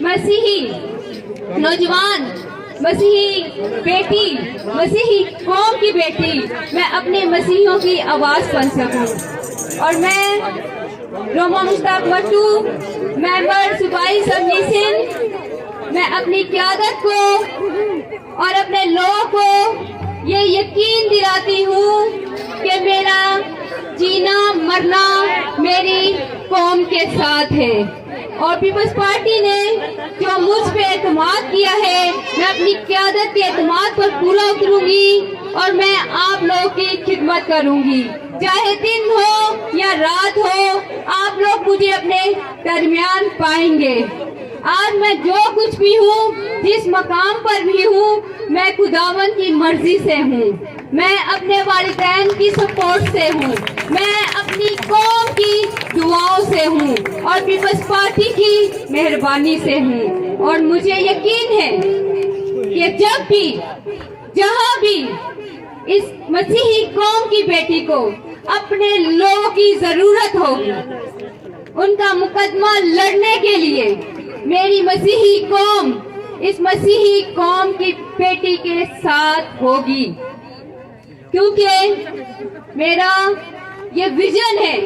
मसीही नौजवान, मसीही बेटी, मसीही कौम की बेटी, मैं अपने मसीहियों की आवाज़ बन सकूं। और मैं रोमा मुश्ताक मट्टू, मेंबर सूबाई असम्बली सिंध, मैं अपनी क़यादत को और अपने लोगों को ये यकीन दिलाती हूँ कि मेरा जीना मरना मेरी कौम के साथ है। और पीपल्स पार्टी ने जो मुझ पे एतमाद किया है, मैं अपनी क़यादत के एतमाद पर पूरा उतरूंगी और मैं आप लोगों की खिदमत करूंगी, चाहे दिन हो या रात हो, आप लोग मुझे अपने दरमियान पाएंगे। आज मैं जो कुछ भी हूँ, जिस मकाम पर भी हूँ, मैं खुदावन की मर्जी से हूँ, मैं अपने वालिदैन की सपोर्ट से हूँ, मैं अपनी कौम की दुआओं से हूँ और पीपल्स पार्टी की मेहरबानी से हूँ। और मुझे यकीन है कि जब भी जहाँ भी इस मसीही कौम की बेटी को अपने लोगों की जरूरत होगी, उनका मुकदमा लड़ने के लिए मेरी मसीही कौम इस मसीही कौम की बेटी के साथ होगी, क्योंकि मेरा ये विजन है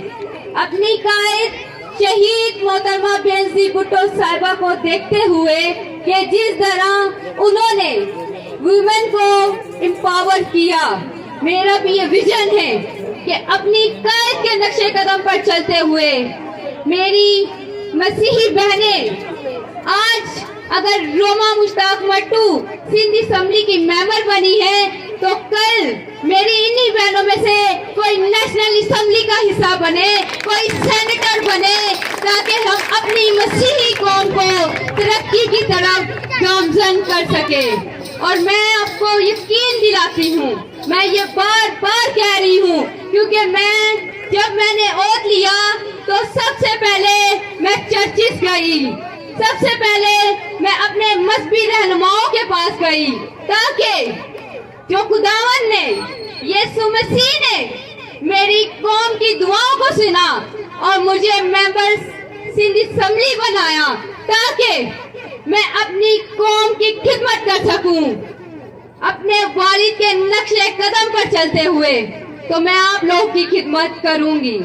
अपनी कायद शहीद मोहतरमा बेनज़ीर भुट्टो साहिबा को देखते हुए कि जिस तरह उन्होंने वुमेन को एम्पावर किया, मेरा भी ये विजन है कि अपनी कायद के नक्शे कदम पर चलते हुए मेरी मसीही बहनें, आज अगर रोमा मुश्ताक मट्टू सिंध असम्बली की मेंबर बनी है, तो कल मेरी इन्हीं बहनों में से कोई नेशनल असम्बली का हिस्सा बने, कोई सेनेटर बने, ताकि हम अपनी मसीही कौम को तरक्की की तरफ गामजन कर सके। और मैं आपको यकीन दिलाती हूँ, मैं ये बार बार कह रही हूँ, क्योंकि जब मैंने ओथ लिया तो सबसे पहले मैं चर्चिस गई, सबसे पहले मैं अपने मजहबी रहनुमाओं के पास गई, ताकि जो खुदावन ने, यीशु मसीह ने मेरी कौम की दुआओं को सुना और मुझे मेंबर सिंध असम्बली बनाया, ताकि मैं अपनी कौम की खिदमत कर सकूं अपने वालिद के नक्शे कदम पर चलते हुए। तो मैं आप लोगों की खिदमत करूंगी,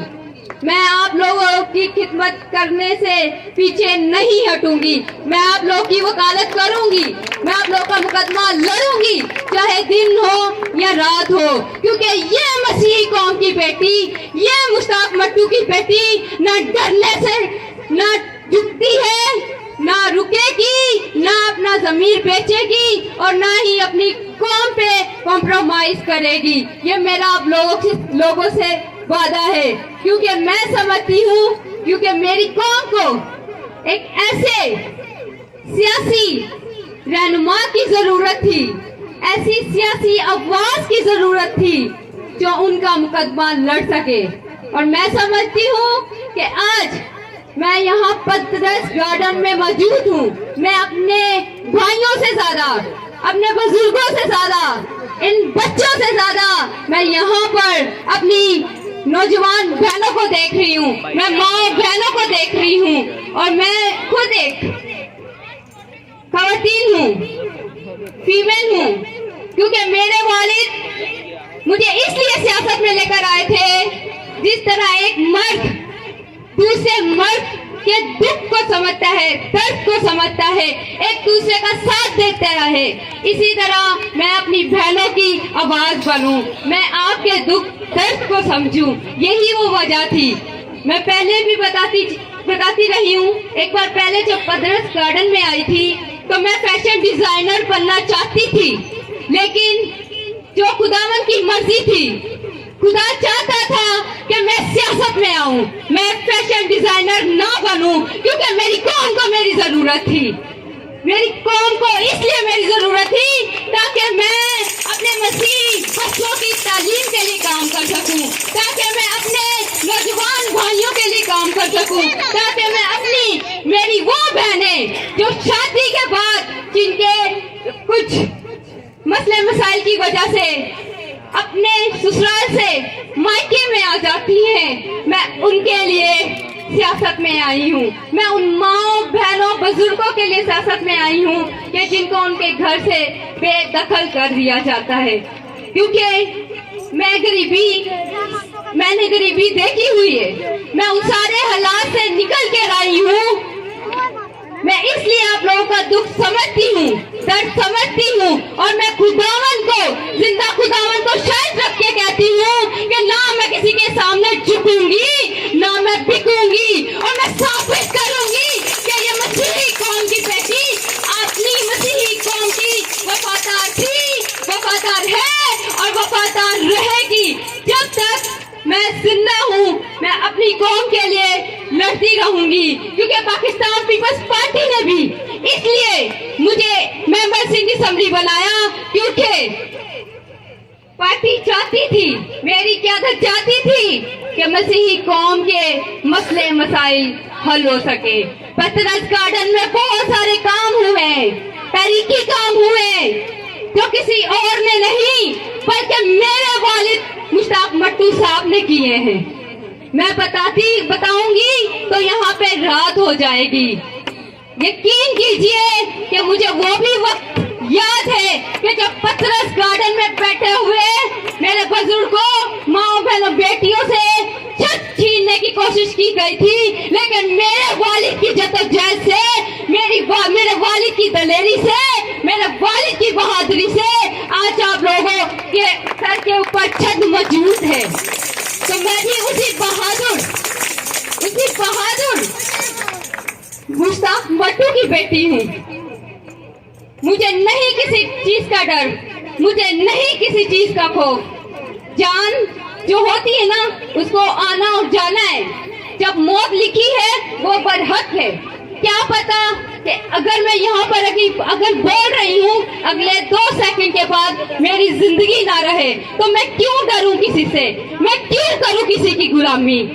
मैं आप लोगों की खिदमत करने से पीछे नहीं हटूंगी, मैं आप लोगों की वकालत करूंगी, मैं आप लोगों का मुकदमा लड़ूंगी, चाहे दिन हो या रात हो, क्योंकि ये मसीही कौम की बेटी, ये मुश्ताक मट्टू की बेटी न डरने से न झुकती है, ना रुकेगी, ना अपना ज़मीर बेचेगी और ना ही अपनी कौम पे कॉम्प्रोमाइज करेगी। ये मेरा आप लोगों से वादा है, क्योंकि मैं समझती हूँ, क्योंकि मेरी कौम को एक ऐसे सियासी रहनुमा की जरूरत थी, ऐसी सियासी आवाज की जरूरत थी जो उनका मुकदमा लड़ सके। और मैं समझती हूँ कि आज मैं यहाँ पतरस गार्डन में मौजूद हूँ, मैं अपने भाइयों से ज्यादा, अपने बुजुर्गों से ज्यादा, इन बच्चों से ज्यादा मैं यहाँ पर अपनी नौजवान बहनों को देख रही हूँ, मैं माँ बहनों को देख रही हूँ, और मैं खुद एक खवातीन हूँ, फीमेल हूँ, क्योंकि मेरे वालिद मुझे इसलिए सियासत में लेकर आए थे, जिस तरह एक मर्द दूसरे मर्द के दुख को समझता है, दर्द को समझता है, एक दूसरे का साथ देता रहे, इसी तरह मैं अपनी बहनों की आवाज बनूं, मैं आपके दुख दर्द को समझूं, यही वो वजह थी। मैं पहले भी बताती रही हूँ, एक बार पहले जब पतरस गार्डन में आई थी तो मैं फैशन डिजाइनर बनना चाहती थी, लेकिन जो खुदावन की मर्जी थी, खुदा चाहता था कि मैं सियासत में आऊं, मैं फैशन डिजाइनर ना बनूं, क्योंकि मेरी कौम को मेरी जरूरत थी, मेरी कौम को इसलिए मेरी जरूरत थी ताकि मैं अपने मसीह बच्चों की तालीम के लिए काम कर सकूं, ताकि मैं अपने नौजवान भाइयों के लिए काम कर सकूं, ताकि मैं अपनी मेरी वो बहनें जो शादी के बाद जिनके कुछ मसले मसाइल की वजह से अपने ससुराल से मायके में आ जाती हैं, मैं उनके लिए सियासत में आई हूँ। मैं उन माओ बहनों बुजुर्गों के लिए सियासत में आई हूँ कि जिनको उनके घर से बेदखल कर दिया जाता है, क्योंकि मैंने गरीबी देखी हुई है। मैं उन सारे हालात से निकल कर आई हूँ। मैं इसलिए आप लोगों का दुख समझती हूँ, दर्द समझती हूँ, और मैं खुदावन को, जिंदा खुदावन को शायद रख के कहती हूँ कि ना मैं किसी के सामने झुकूंगी, ना मैं बिकूंगी, और मैं साबित करूंगी कि ये मसीही कौम की बेटी अपनी मसीही कौम की वफादार थी, वफादार है और वफादार रहेगी। जब तक मैं जिंदा हूँ मैं अपनी कौम के लिए लड़ती रहूंगी, क्योंकि पाकिस्तान पीपल्स पार्टी ने भी इसलिए मुझे मेंबर्स इन असेंबली बनाया, क्योंकि पार्टी चाहती थी, मेरी क़यादत चाहती थी कि मसीही कौम के मसले मसाइल हल हो सके। पतरस गार्डन में बहुत सारे काम हुए, तरीकी काम हुए, जो किसी और ने नहीं बल्कि मेरे वालिद मुश्ताक मट्टू साहब ने किए हैं। मैं बताऊंगी तो यहाँ पे रात हो जाएगी। यकीन कीजिए कि मुझे वो भी वक्त याद है कि जब पतरस गार्डन में बैठे हुए मेरे बुजुर्गों, माओ बहनों, बेटियों से छत छीनने की कोशिश की गई थी, लेकिन मेरे वालिद की जद्दोजहद से, मेरे वालिद की दलेरी से, मेरे वालिद की बहादुरी से आज आप लोगों के सर के ऊपर छत मौजूद है। तो मैं भी उसी बहादुर मुश्ताक मट्टू की बेटी हूँ। मुझे नहीं किसी चीज का डर, मुझे नहीं किसी चीज का खौफ। जान जो होती है ना, उसको आना और जाना है। जब मौत लिखी है वो बरहक है। क्या पता कि अगर मैं यहाँ पर अगर बोल रही हूँ, अगले 2 सेकंड के बाद मेरी जिंदगी ना रहे, तो मैं क्यों डरूं किसी से, मैं क्यों करूं किसी की गुलामी।